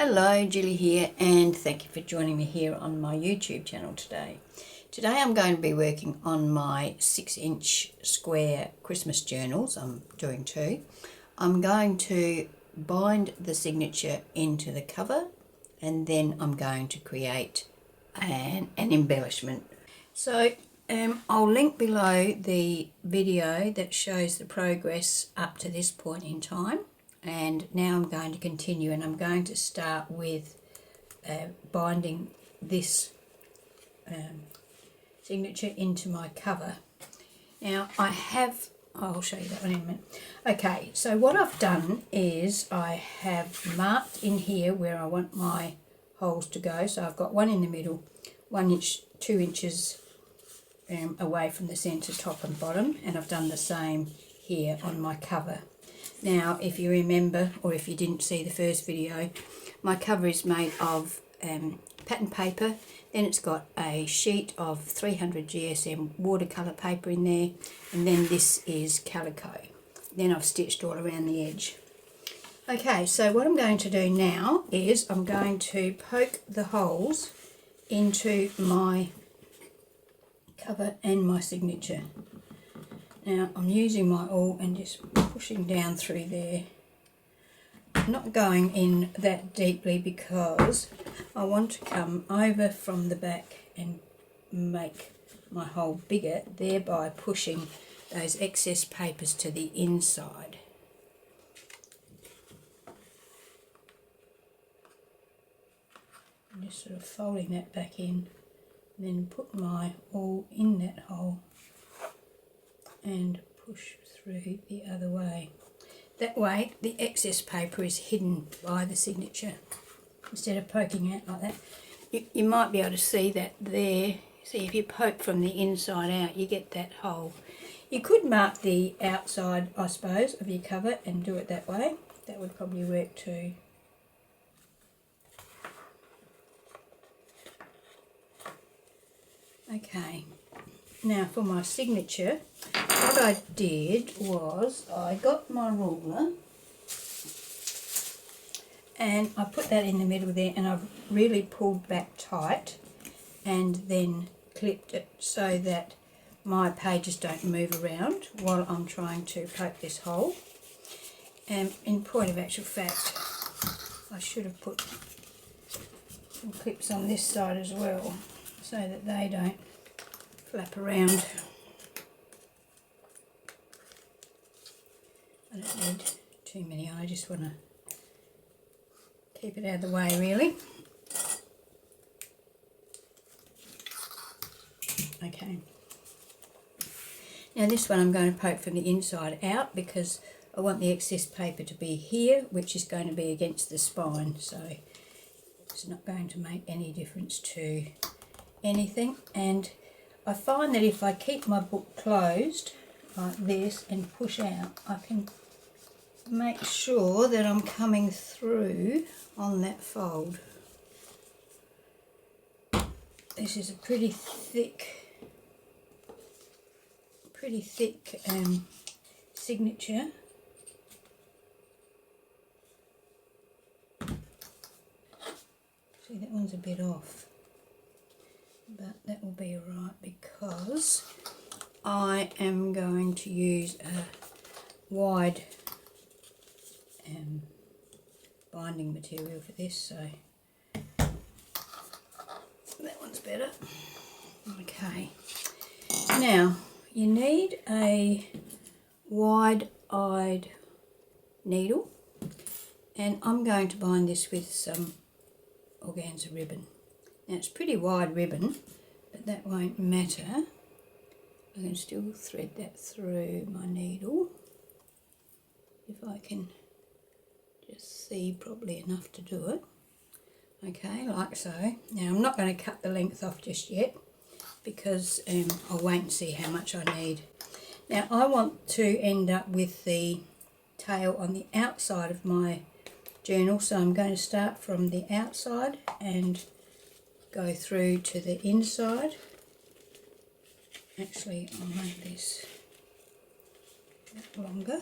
Hello, Julie here, and thank you for joining me here on my YouTube channel today. Today I'm going to be working on my 6-inch square Christmas journals. I'm doing two. I'm going to bind the signature into the cover, and then I'm going to create an embellishment. So I'll link below the video that shows the progress up to this point in time. And now I'm going to continue, and I'm going to start with binding this signature into my cover. Now I'll show you that one in a minute. Okay, so what I've done is I have marked in here where I want my holes to go. So I've got one in the middle, 1 inch, 2 inches away from the centre, top and bottom, and I've done the same here on my cover. Now, if you remember, or if you didn't see the first video, my cover is made of pattern paper, then it's got a sheet of 300 GSM watercolour paper in there, and then this is calico. Then I've stitched all around the edge. Okay, so what I'm going to do now is I'm going to poke the holes into my cover and my signature. Now I'm using my awl and just pushing down through there. I'm not going in that deeply because I want to come over from the back and make my hole bigger, thereby pushing those excess papers to the inside. I'm just sort of folding that back in, and then put my awl in that hole and push through the other way. That way the excess paper is hidden by the signature instead of poking out like that. You might be able to see that there. See, if you poke from the inside out, you get that hole. You could mark the outside, I suppose, of your cover and do it that way. That would probably work too. Okay, now for my signature, what I did was I got my ruler and I put that in the middle there, and I've really pulled back tight and then clipped it so that my pages don't move around while I'm trying to poke this hole. And in point of actual fact, I should have put some clips on this side as well so that they don't flap around. I don't need too many, I just want to keep it out of the way really. Okay. Now this one I'm going to poke from the inside out because I want the excess paper to be here, which is going to be against the spine, so it's not going to make any difference to anything. And I find that if I keep my book closed like this and push out, I can make sure that I'm coming through on that fold. This is a pretty thick signature. See, that one's a bit off, but that will be alright because I am going to use a wide binding material for this, so that one's better. Okay, now you need a wide-eyed needle, and I'm going to bind this with some organza ribbon. Now it's pretty wide ribbon, but that won't matter. I can still thread that through my needle if I can just see probably enough to do it. Okay, like so. Now I'm not going to cut the length off just yet because I'll wait and see how much I need. Now I want to end up with the tail on the outside of my journal, so I'm going to start from the outside and go through to the inside. Actually, I'll make this a bit longer.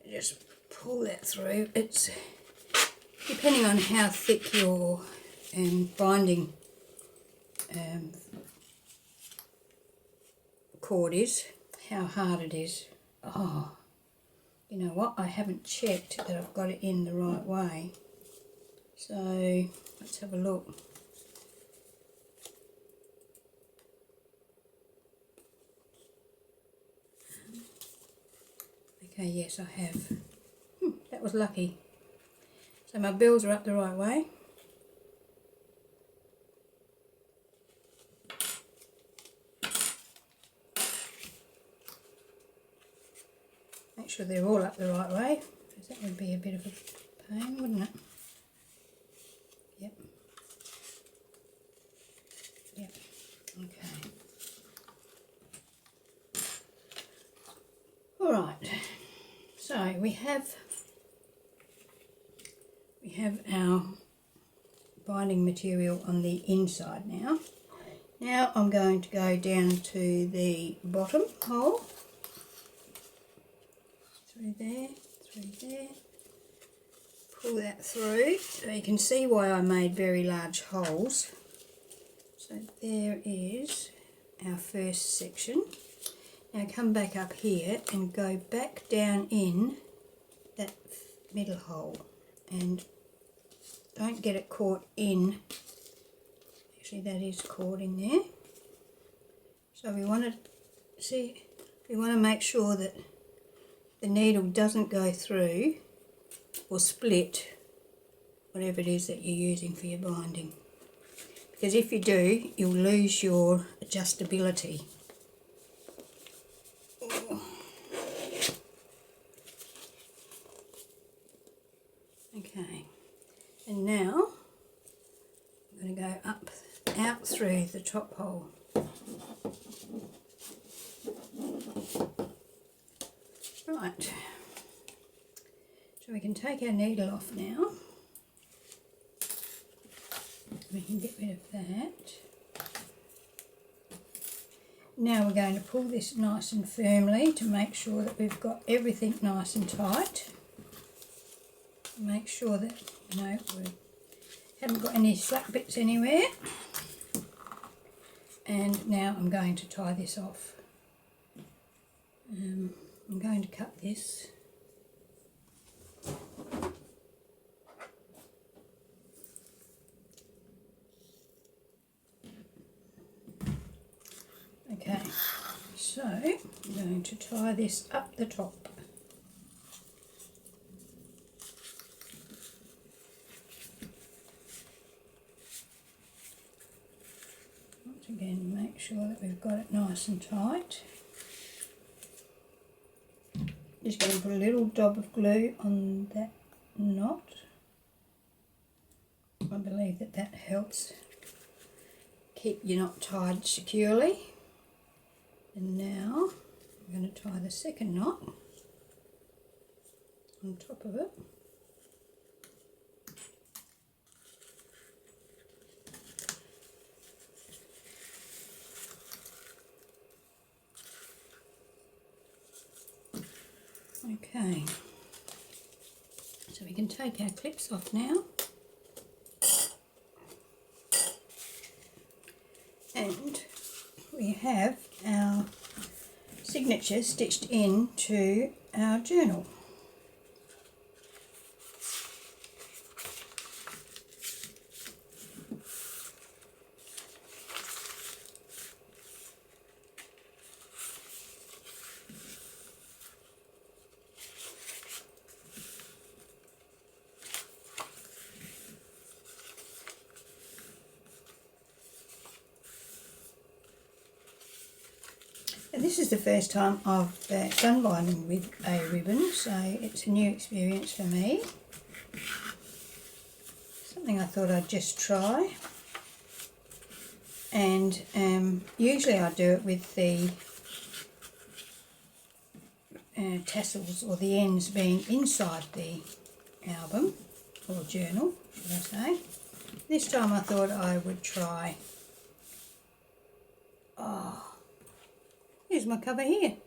Just pull that through. It's depending on how thick your binding cord is, how hard it is. Oh, you know what? I haven't checked that I've got it in the right way. So let's have a look. Okay, yes, I have. That was lucky. So my bills are up the right way. Make sure they're all up the right way, because that would be a bit of a pain, wouldn't it? Yep. Yep. Okay. All right. So we have our binding material on the inside now. Now I'm going to go down to the bottom hole. Through there, pull that through, so you can see why I made very large holes. So there is our first section. Now come back up here and go back down in that middle hole, and don't get it caught in, actually that is caught in there. So we want to make sure that the needle doesn't go through or split whatever it is that you're using for your binding, because if you do, you'll lose your adjustability. Okay, and now I'm going to go out through the top hole. Right, so we can take our needle off now. We can get rid of that. Now we're going to pull this nice and firmly to make sure that we've got everything nice and tight. Make sure that, you know, we haven't got any slack bits anywhere. And now I'm going to tie this off. I'm going to cut this. Okay, so I'm going to tie this up the top. Once again, make sure that we've got it nice and tight. Just going to put a little dab of glue on that knot. I believe that helps keep your knot tied securely. And now I'm going to tie the second knot on top of it. Okay, so we can take our clips off now, and we have our signature stitched into our journal. And this is the first time I've done binding with a ribbon, so it's a new experience for me. Something I thought I'd just try. And usually I do it with the tassels or the ends being inside the album or journal, should I say. This time I thought I would try. Oh. Here's my cover here.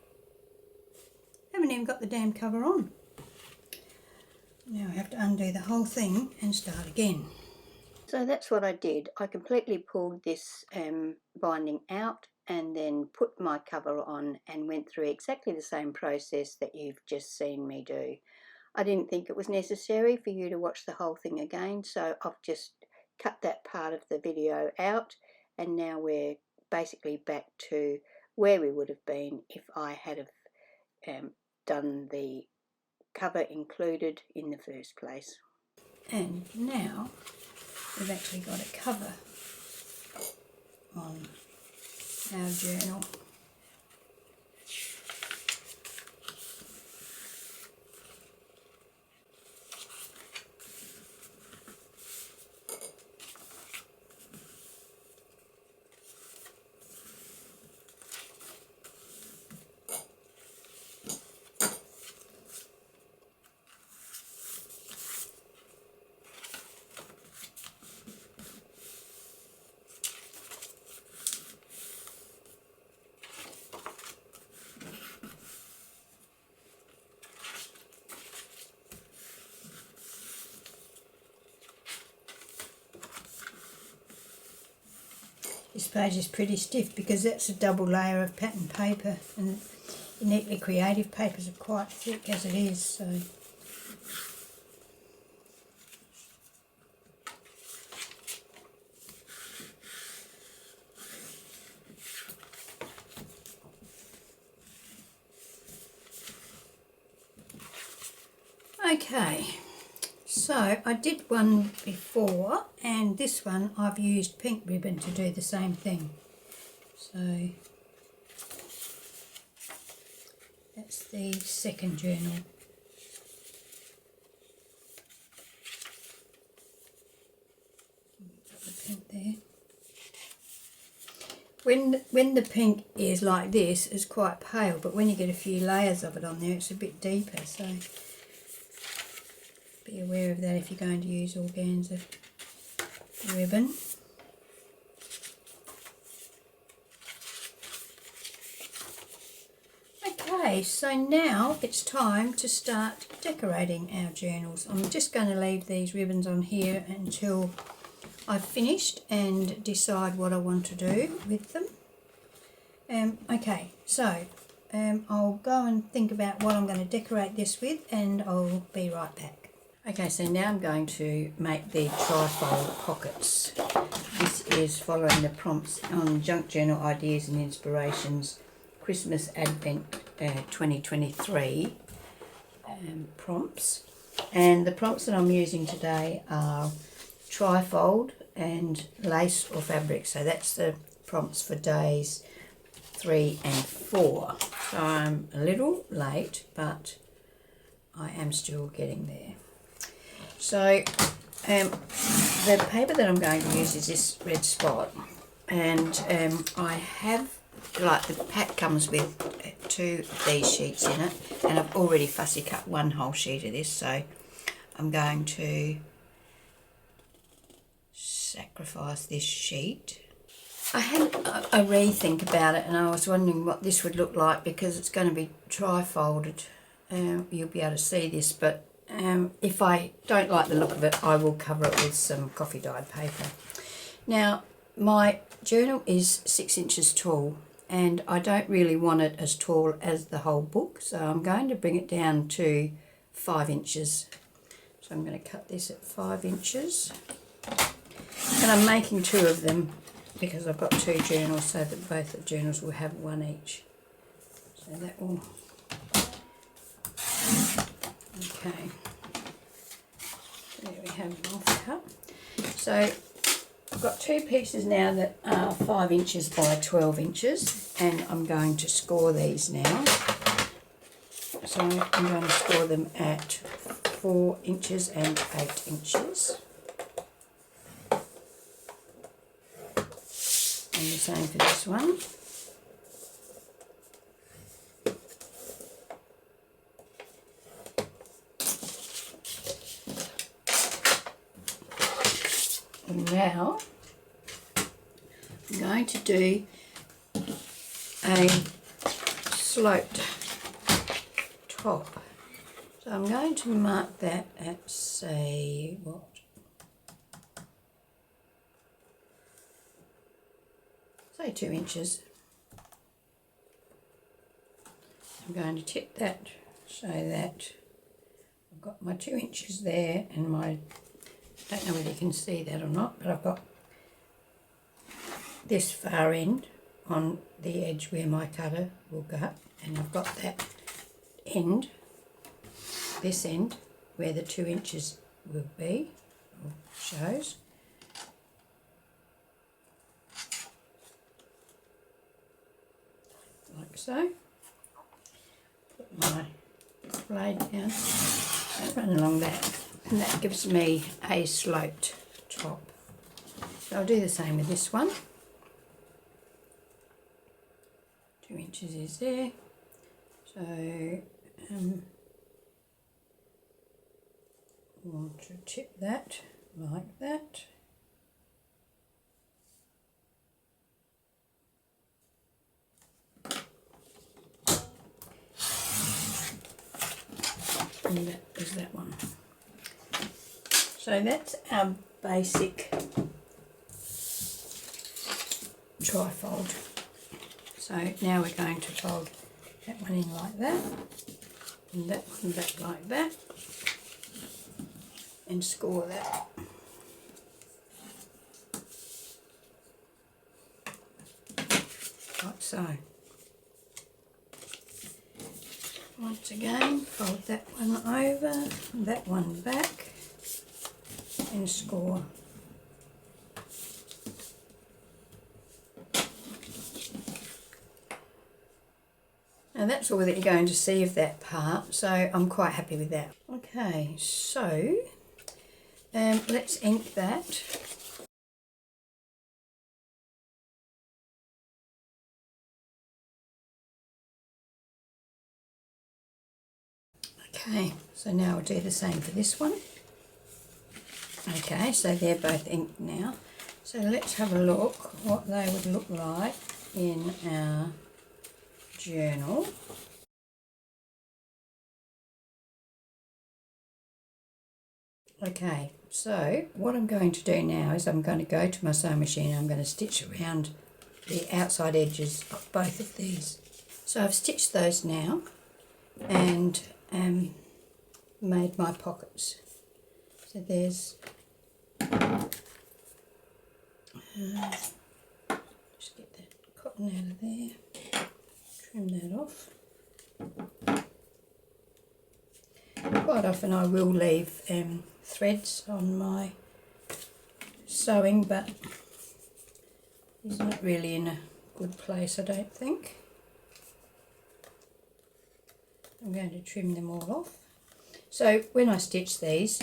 Haven't even got the damn cover on. Now I have to undo the whole thing and start again. So that's what I did. I completely pulled this binding out and then put my cover on and went through exactly the same process that you've just seen me do. I didn't think it was necessary for you to watch the whole thing again, so I've just cut that part of the video out, and now we're basically back to where we would have been if I had have done the cover included in the first place. And now we've actually got a cover on our journal. This page is pretty stiff because that's a double layer of pattern paper, and the Neatly Creative papers are quite thick as it is, so okay. So I did one before, and this one I've used pink ribbon to do the same thing. So that's the second journal. Put the pink there. When the pink is like this, it's quite pale, but when you get a few layers of it on there, it's a bit deeper. So be aware of that if you're going to use organza ribbon. Okay, so now it's time to start decorating our journals. I'm just going to leave these ribbons on here until I've finished and decide what I want to do with them. Okay, so I'll go and think about what I'm going to decorate this with, and I'll be right back. Okay, so now I'm going to make the trifold pockets. This is following the prompts on Junk Journal Ideas and Inspirations Christmas Advent 2023 prompts. And the prompts that I'm using today are trifold and lace or fabric. So that's the prompts for days 3 and 4. So I'm a little late, but I am still getting there. So the paper that I'm going to use is this red spot, and I have, like, the pack comes with 2 of these sheets in it, and I've already fussy cut one whole sheet of this, so I'm going to sacrifice this sheet. I had a rethink about it, and I was wondering what this would look like because it's going to be tri-folded. You'll be able to see this, but if I don't like the look of it, I will cover it with some coffee dyed paper. Now, my journal is 6 inches tall, and I don't really want it as tall as the whole book, so I'm going to bring it down to 5 inches. So I'm going to cut this at 5 inches, and I'm making 2 of them because I've got 2 journals, so that both the journals will have 1 each. So that will... Okay, there we have one cut. So I've got 2 pieces now that are 5 inches by 12 inches, and I'm going to score these now. So I'm going to score them at 4 inches and 8 inches. And the same for this one. And now I'm going to do a sloped top. So I'm going to mark that at, say, what? Say 2 inches. I'm going to tip that so that I've got my 2 inches there, and my, I don't know whether you can see that or not, but I've got this far end on the edge where my cutter will go, and I've got that end, this end, where the 2 inches will be, or shows. Like so. Put my blade down and run along that, and that gives me a sloped top. So I'll do the same with this one. 2 inches is there, so want to tip that like that. And that is that one. So that's our basic trifold. So now we're going to fold that one in like that, and that one back like that, and score that. Like so. Once again, fold that one over, that one back, and score. And that's all that you're going to see of that part, so I'm quite happy with that. Okay, so let's ink that. Okay, so now we'll do the same for this one. Okay, so they're both inked now. So let's have a look what they would look like in our journal. Okay, so what I'm going to do now is I'm going to go to my sewing machine and I'm going to stitch around the outside edges of both of these. So I've stitched those now and made my pockets. So there's just get that cotton out of there, trim that off. Quite often I will leave threads on my sewing, but it's not really in a good place, I don't think. I'm going to trim them all off. So when I stitch these,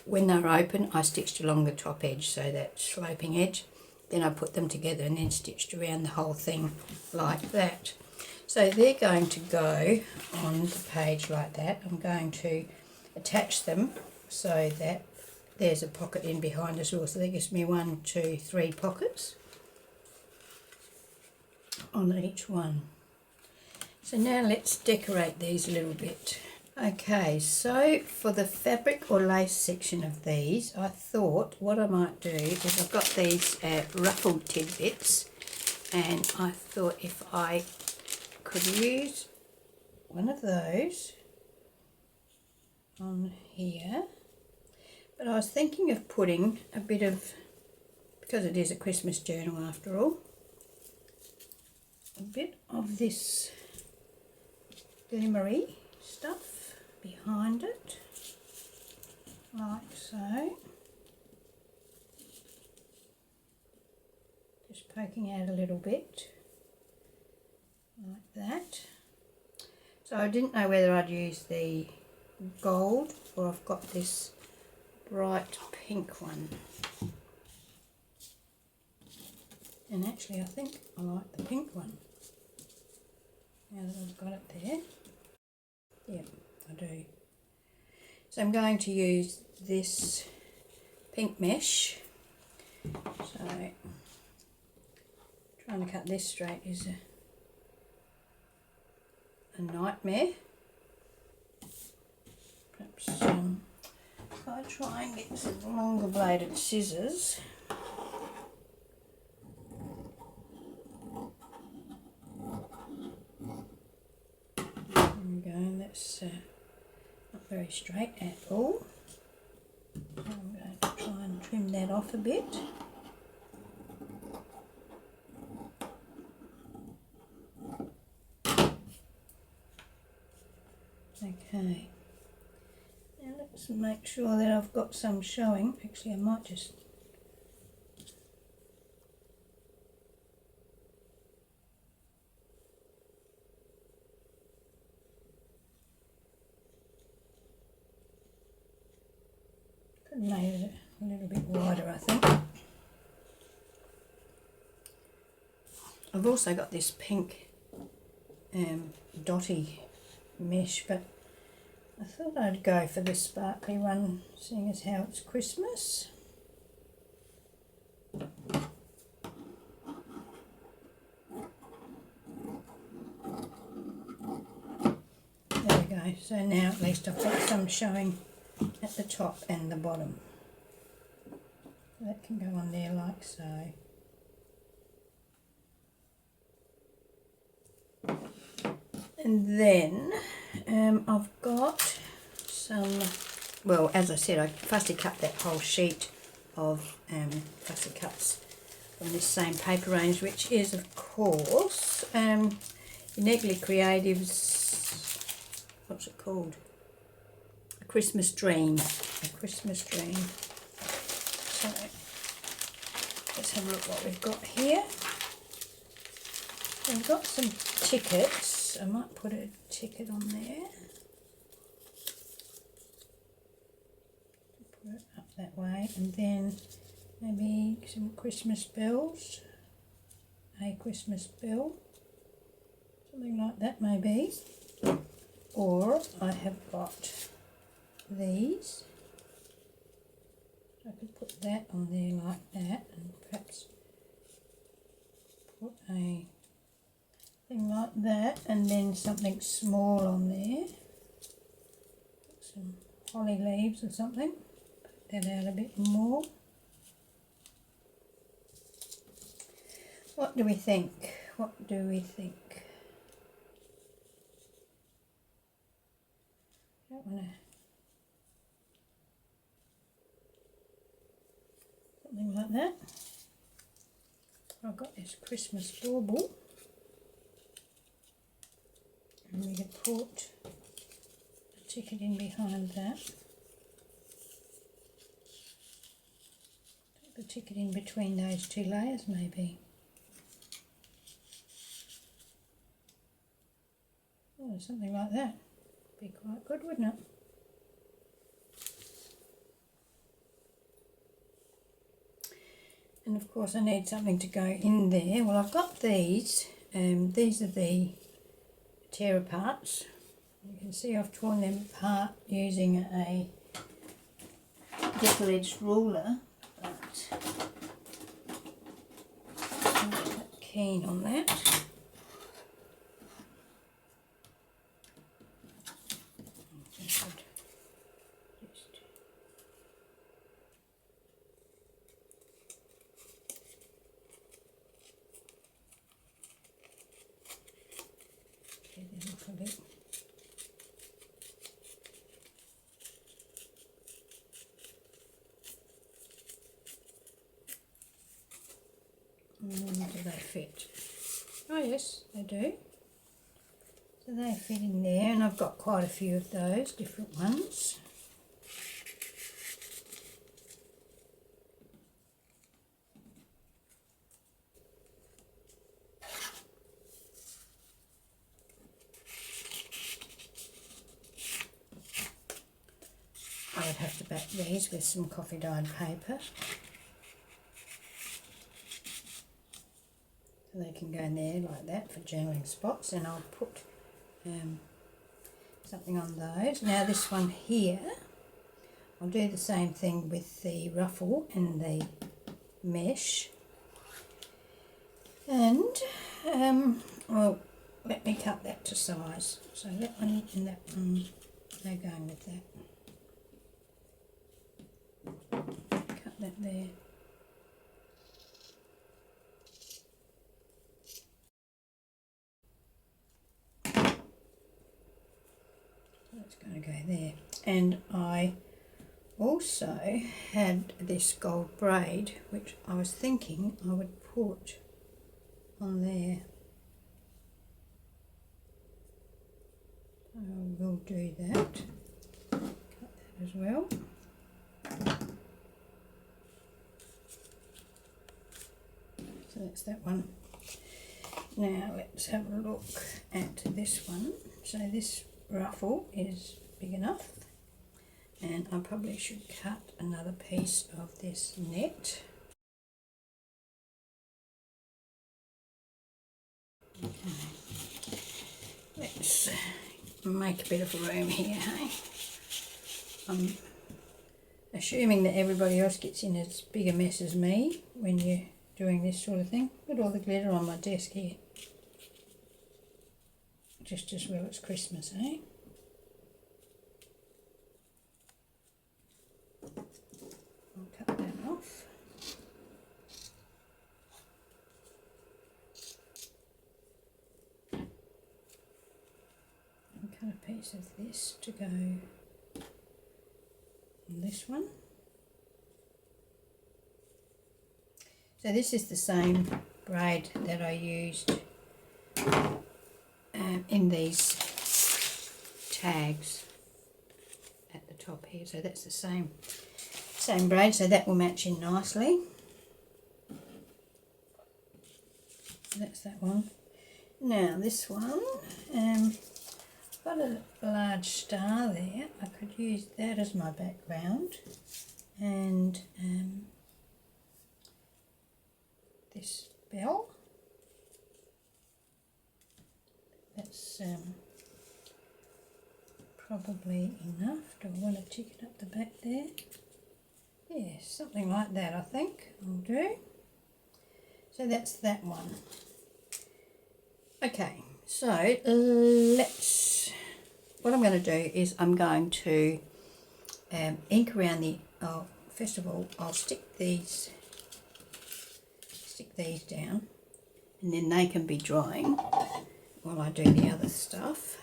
when they're open, I stitched along the top edge, so that sloping edge. Then I put them together and then stitched around the whole thing like that. So they're going to go on the page like that. I'm going to attach them so that there's a pocket in behind as well. So that gives me 1, 2, 3 pockets on each one. So now let's decorate these a little bit. Okay, so for the fabric or lace section of these, I thought what I might do is I've got these ruffled tidbits, and I thought if I could use one of those on here, but I was thinking of putting a bit of, because it is a Christmas journal after all, a bit of this glimmery stuff behind it, like so, just poking out a little bit like that. So I didn't know whether I'd use the gold or I've got this bright pink one, and actually I think I like the pink one now that I've got it there. Yep, I do. So I'm going to use this pink mesh. So trying to cut this straight is a nightmare. Perhaps if I try and get some longer bladed scissors. There we go, that's not very straight at all. So I'm going to try and trim that off a bit. Okay, now let's make sure that I've got some showing. Actually, I might just could have made it a little bit wider, I think. I've also got this pink dotty mesh, but I thought I'd go for this sparkly one, seeing as how it's Christmas. There we go, so now at least I've got some showing at the top and the bottom. That can go on there like so. And then I've got some, well, as I said, I fussy cut that whole sheet of fussy cuts from this same paper range, which is, of course, Uniquely Creative's, what's it called? A Christmas Dream. A Christmas Dream. So, let's have a look what we've got here. We've got some tickets. I might put a ticket on there. Put it up that way, and then maybe some Christmas bells. A Christmas bell. Something like that maybe. Or I have got these. I could put that on there like that, and perhaps put a thing like that, and then something small on there. Put some holly leaves or something. Put that out a bit more. What do we think? What do we think? Don't want to. Something like that. I've got this Christmas bauble. And we could put a ticket in behind that. Put the ticket in between those two layers maybe. Oh, something like that. Be quite good, wouldn't it? And of course I need something to go in there. Well, I've got these. These are the tear aparts. You can see I've torn them apart using a Deckle ruler, but I'm not that keen on that. A bit. Do they fit? Oh yes, they do. So they fit in there, and I've got quite a few of those different ones. I would have to back these with some coffee dyed paper. So they can go in there like that for journaling spots, and I'll put something on those. Now this one here, I'll do the same thing with the ruffle and the mesh. And, well, let me cut that to size. So that one and that one, they're going with that. there. That's going to go there. And I also had this gold braid, which I was thinking I would put on there. I will do that. Cut that as well. So that's that one. Now let's have a look at this one. So this ruffle is big enough, and I probably should cut another piece of this net. Okay. Let's make a bit of room here, hey? I'm assuming that everybody else gets in as big a mess as me when you're doing this sort of thing. Look at all the glitter on my desk here. Just as well it's Christmas, eh? I'll cut that off. And cut a piece of this to go on this one. So this is the same braid that I used in these tags at the top here. So that's the same braid, so that will match in nicely. That's that one. Now this one, got a large star there. I could use that as my background, and this bell. That's probably enough. Do I want to tick it up the back there? Yeah, something like that I think will do. So that's that one. Okay, so what I'm going to do is I'm going to ink around the, first of all I'll stick these down, and then they can be drying while I do the other stuff.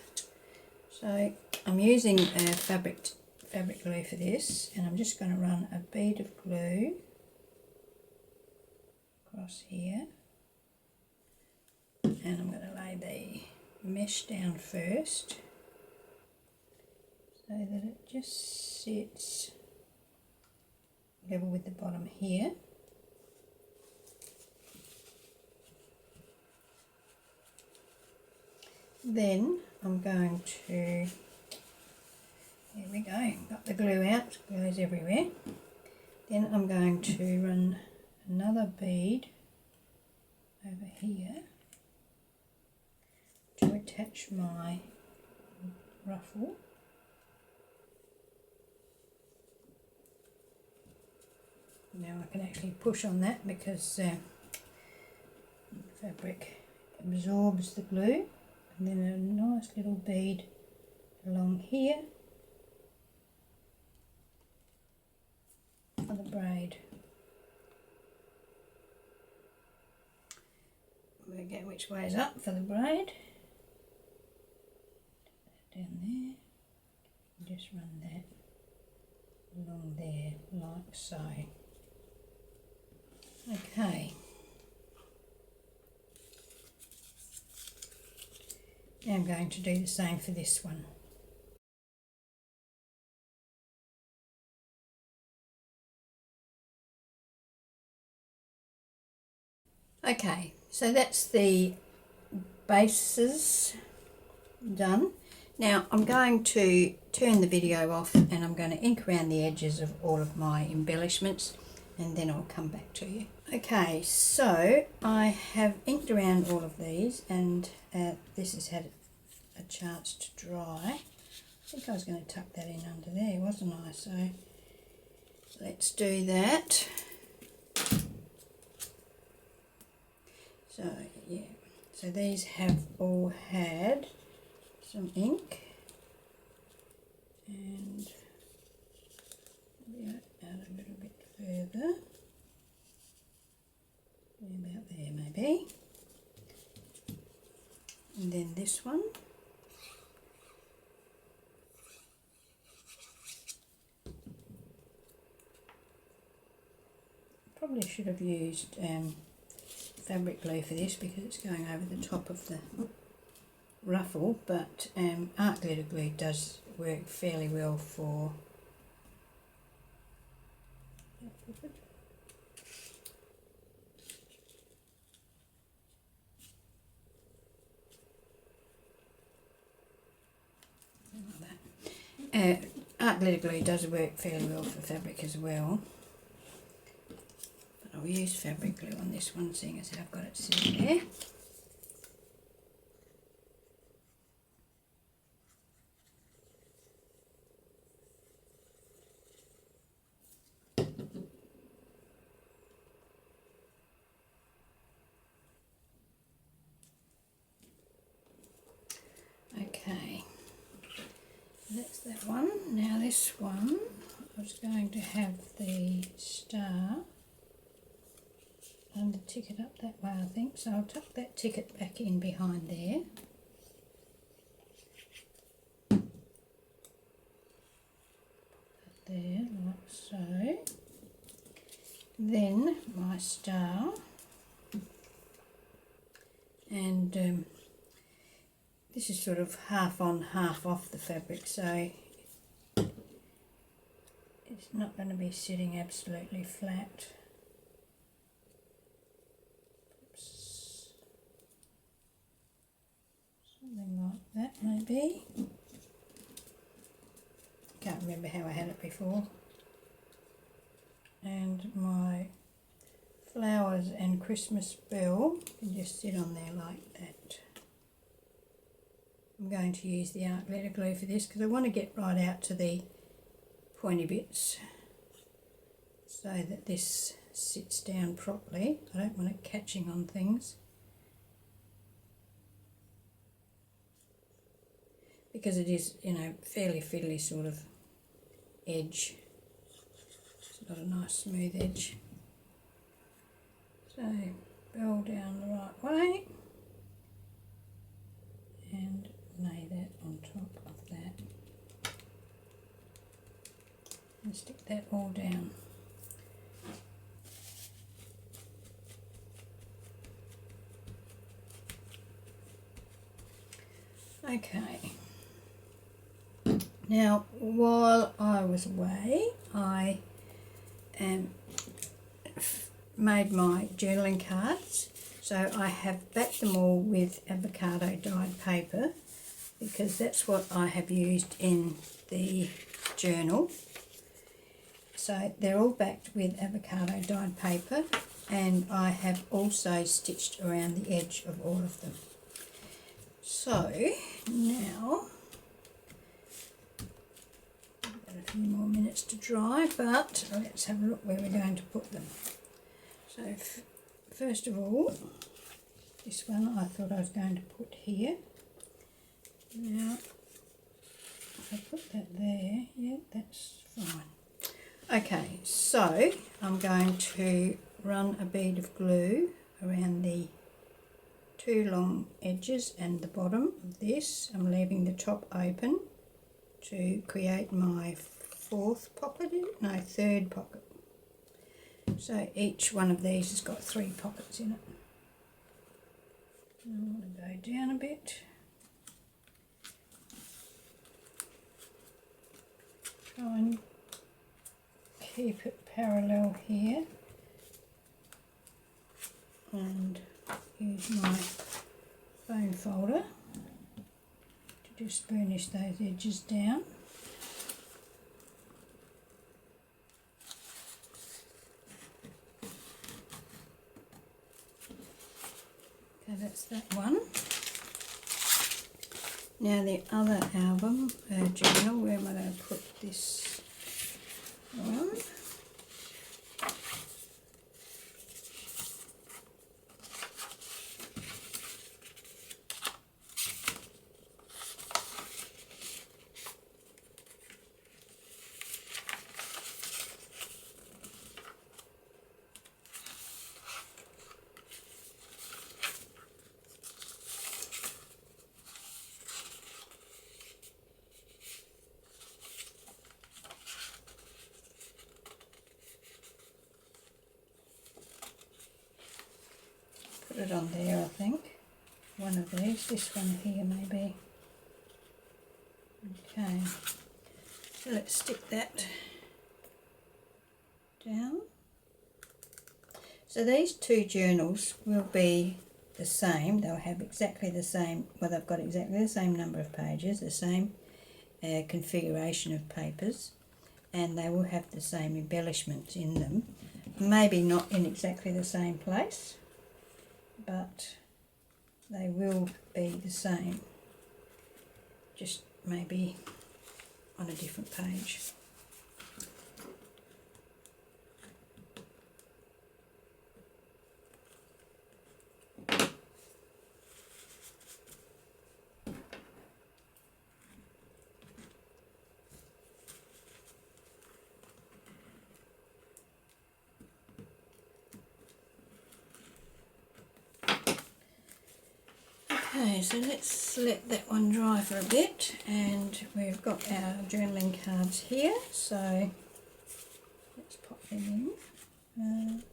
So I'm using fabric glue for this, and I'm just going to run a bead of glue across here, and I'm going to lay the mesh down first so that it just sits level with the bottom here. Then I'm going to, here we go, got the glue out, goes everywhere. Then I'm going to run another bead over here to attach my ruffle. Now I can actually push on that because fabric absorbs the glue. And then a nice little bead along here for the braid. We'll go which way is up for the braid. Down there. And just run that along there like so. Okay. Now I'm going to do the same for this one. Okay, so that's the bases done. Now I'm going to turn the video off, and I'm going to ink around the edges of all of my embellishments, and then I'll come back to you. Okay, so I have inked around all of these, and this has had a chance to dry. I think I was going to tuck that in under there, wasn't I? So let's do that. So yeah, so these have all had some ink, and maybe out a little bit further. this one. Probably should have used fabric glue for this because it's going over the top of the ruffle, but art glitter glue does work fairly well for art glitter glue does work fairly well for fabric as well, but I'll use fabric glue on this one, seeing as I've got it sitting there. Okay, that's that one. Now this one, I was going to have the star and the ticket up that way, I think, so I'll tuck that ticket back in behind there. Put that there, like so. Then my star, and this is sort of half on, half off the fabric, so it's not going to be sitting absolutely flat. Oops. Something like that maybe. Can't remember how I had it before. And my flowers and Christmas bell can just sit on there like that. I'm going to use the art glitter glue for this because I want to get right out to the pointy bits so that this sits down properly. I don't want it catching on things because it is, you know, fairly fiddly sort of edge. It's not a nice smooth edge. So bell down the right way and lay that on top of that and stick that all down. Okay, now while I was away I made my journaling cards, so I have backed them all with avocado dyed paper because that's what I have used in the journal. So they're all backed with avocado dyed paper, and I have also stitched around the edge of all of them. So now I've got a few more minutes to dry, but let's have a look where we're going to put them. So first of all, this one I thought I was going to put here. Now, if I put that there, yeah, that's fine. Okay, so I'm going to run a bead of glue around the two long edges and the bottom of this. I'm leaving the top open to create my third pocket. So each one of these has got 3 pockets in it. I want to go down a bit. Try and keep it parallel here. And use my foam folder to just burnish those edges down. Okay, that's that one. Now the other album, journal, where am I going to put this one? put it on there, I think. One of these, this one here maybe. Okay, so let's stick that down. So these two journals will be the same. They'll have exactly the same, well, they've got exactly the same number of pages, the same configuration of papers, and they will have the same embellishments in them. Maybe not in exactly the same place, but they will be the same, just maybe on a different page. Okay, so let's let that one dry for a bit, and we've got our journaling cards here, so let's pop them in.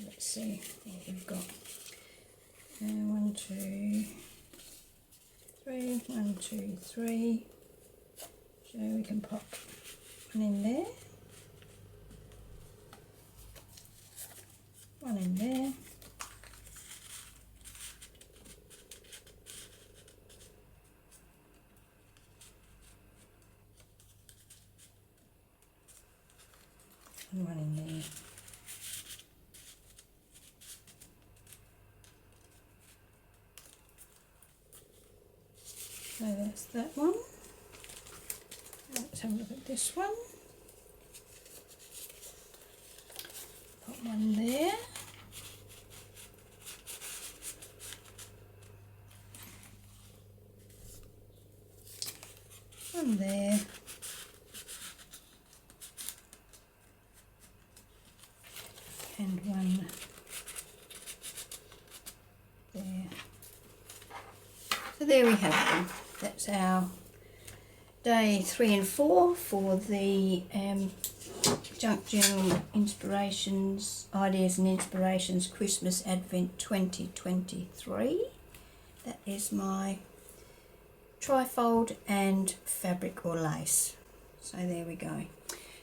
Let's see what we've got. 1, 2, 3, 1, 2, 3. So we can pop one in there, one in there. And one in there. So that's that one. Let's have a look at this one. Put one there. One there. And one there. So there we have them. That's our day 3 and 4 for the Junk Journal Inspirations, Ideas and Inspirations Christmas Advent 2023. That is my trifold and fabric or lace. So there we go.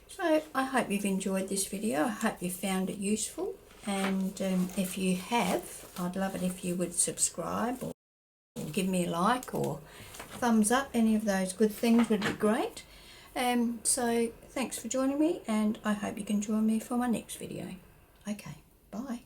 So I hope you've enjoyed this video. I hope you found it useful, and if you have, I'd love it if you would subscribe or give me a like or thumbs up. Any of those good things would be great. So thanks for joining me, and I hope you can join me for my next video. Okay, bye.